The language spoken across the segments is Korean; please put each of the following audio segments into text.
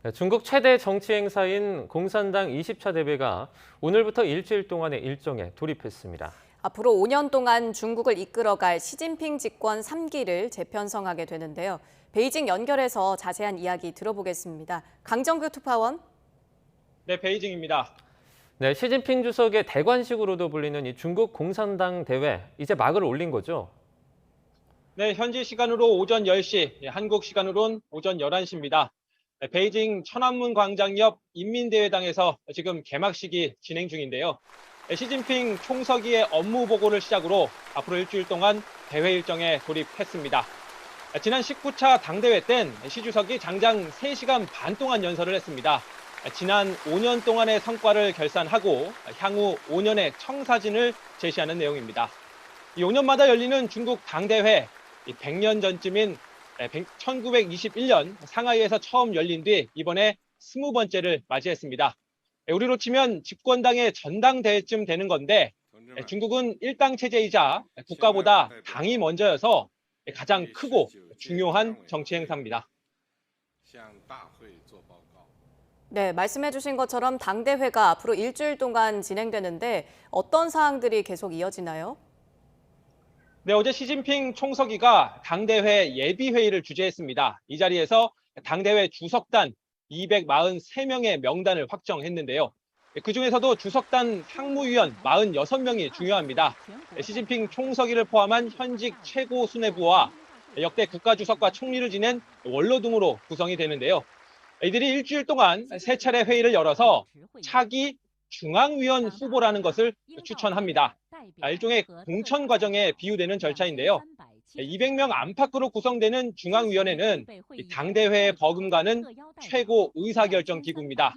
네, 중국 최대 정치 행사인 공산당 20차 대회가 오늘부터 일주일 동안의 일정에 돌입했습니다. 앞으로 5년 동안 중국을 이끌어갈 시진핑 집권 3기를 재편성하게 되는데요. 베이징 연결해서 자세한 이야기 들어보겠습니다. 강정규 특파원. 네, 베이징입니다. 네, 시진핑 주석의 대관식으로도 불리는 이 중국 공산당 대회, 이제 막을 올린 거죠? 네, 현지 시간으로 오전 10시, 한국 시간으론 오전 11시입니다. 베이징 천안문 광장 옆 인민대회당에서 지금 개막식이 진행 중인데요. 시진핑 총서기의 업무 보고를 시작으로 앞으로 일주일 동안 대회 일정에 돌입했습니다. 지난 19차 당대회 땐 시 주석이 장장 3시간 반 동안 연설을 했습니다. 지난 5년 동안의 성과를 결산하고 향후 5년의 청사진을 제시하는 내용입니다. 이 5년마다 열리는 중국 당대회, 100년 전쯤인 1921년 상하이에서 처음 열린 뒤 이번에 20번째를 맞이했습니다. 우리로 치면 집권당의 전당대회쯤 되는 건데 중국은 일당 체제이자 국가보다 당이 먼저여서 가장 크고 중요한 정치 행사입니다. 네, 말씀해 주신 것처럼 당대회가 앞으로 일주일 동안 진행되는데 어떤 사항들이 계속 이어지나요? 네, 어제 시진핑 총서기가 당대회 예비회의를 주재했습니다. 이 자리에서 당대회 주석단 243명의 명단을 확정했는데요. 그중에서도 주석단 상무위원 46명이 중요합니다. 시진핑 총서기를 포함한 현직 최고 수뇌부와 역대 국가주석과 총리를 지낸 원로 등으로 구성이 되는데요. 이들이 일주일 동안 3차례 회의를 열어서 차기 중앙위원 후보라는 것을 추천합니다. 일종의 공천 과정에 비유되는 절차인데요. 200명 안팎으로 구성되는 중앙위원회는 당대회에 버금가는 최고 의사결정 기구입니다.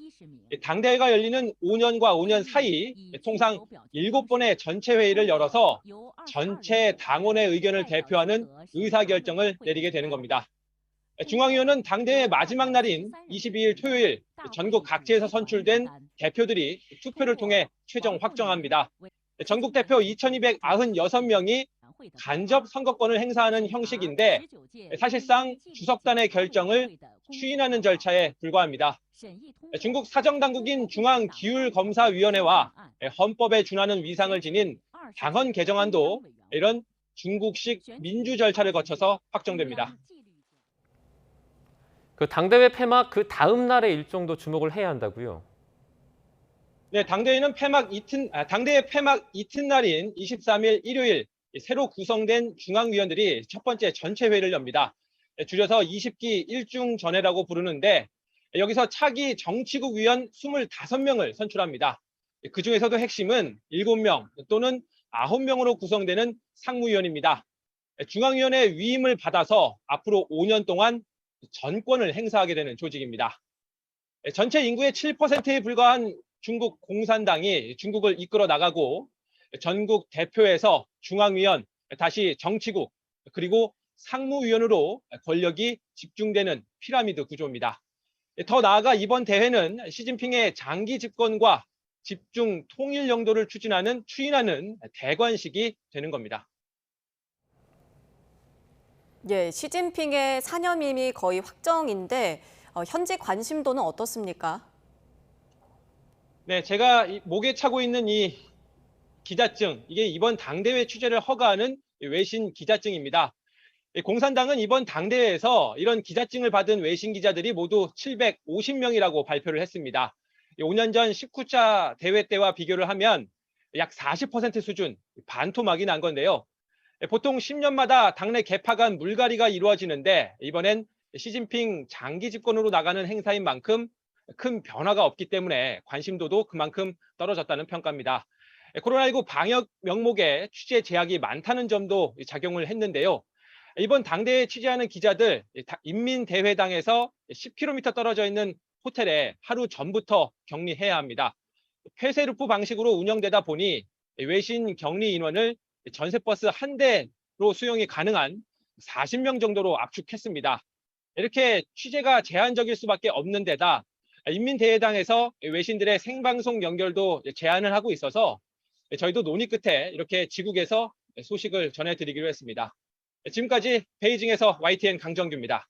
당대회가 열리는 5년과 5년 사이 통상 7번의 전체 회의를 열어서 전체 당원의 의견을 대표하는 의사결정을 내리게 되는 겁니다. 중앙위원은 당대회 마지막 날인 22일 토요일 전국 각지에서 선출된 대표들이 투표를 통해 최종 확정합니다. 전국 대표 2,296명이 간접 선거권을 행사하는 형식인데 사실상 주석단의 결정을 추인하는 절차에 불과합니다. 중국 사정당국인 중앙기율검사위원회와 헌법에 준하는 위상을 지닌 당헌 개정안도 이런 중국식 민주 절차를 거쳐서 확정됩니다. 그 당대회 폐막 그 다음 날의 일정도 주목을 해야 한다고요? 네, 당대회 폐막 이튿날인 23일 일요일 새로 구성된 중앙위원들이 첫 번째 전체 회의를 엽니다. 줄여서 20기 일중전회라고 부르는데 여기서 차기 정치국 위원 25명을 선출합니다. 그중에서도 핵심은 7명 또는 9명으로 구성되는 상무위원입니다. 중앙위원회 위임을 받아서 앞으로 5년 동안 전권을 행사하게 되는 조직입니다. 전체 인구의 7%에 불과한 중국 공산당이 중국을 이끌어 나가고 전국 대표에서 중앙위원, 다시 정치국, 그리고 상무위원으로 권력이 집중되는 피라미드 구조입니다. 더 나아가 이번 대회는 시진핑의 장기 집권과 집중 통일 영도를 추진하는 대관식이 되는 겁니다. 예, 시진핑의 사념임이 거의 확정인데 현지 관심도는 어떻습니까? 네, 제가 목에 차고 있는 이 기자증, 이게 이번 당대회 취재를 허가하는 외신 기자증입니다. 공산당은 이번 당대회에서 이런 기자증을 받은 외신 기자들이 모두 750명이라고 발표를 했습니다. 5년 전 19차 대회 때와 비교를 하면 약 40% 수준, 반토막이 난 건데요. 보통 10년마다 당내 개파 간 물갈이가 이루어지는데 이번엔 시진핑 장기 집권으로 나가는 행사인 만큼 큰 변화가 없기 때문에 관심도도 그만큼 떨어졌다는 평가입니다. 코로나19 방역 명목에 취재 제약이 많다는 점도 작용을 했는데요. 이번 당대회 취재하는 기자들 인민대회당에서 10km 떨어져 있는 호텔에 하루 전부터 격리해야 합니다. 폐쇄루프 방식으로 운영되다 보니 외신 격리 인원을 전세버스 한 대로 수용이 가능한 40명 정도로 압축했습니다. 이렇게 취재가 제한적일 수밖에 없는 데다 인민대회당에서 외신들의 생방송 연결도 제한을 하고 있어서 저희도 논의 끝에 이렇게 지국에서 소식을 전해드리기로 했습니다. 지금까지 베이징에서 YTN 강정규입니다.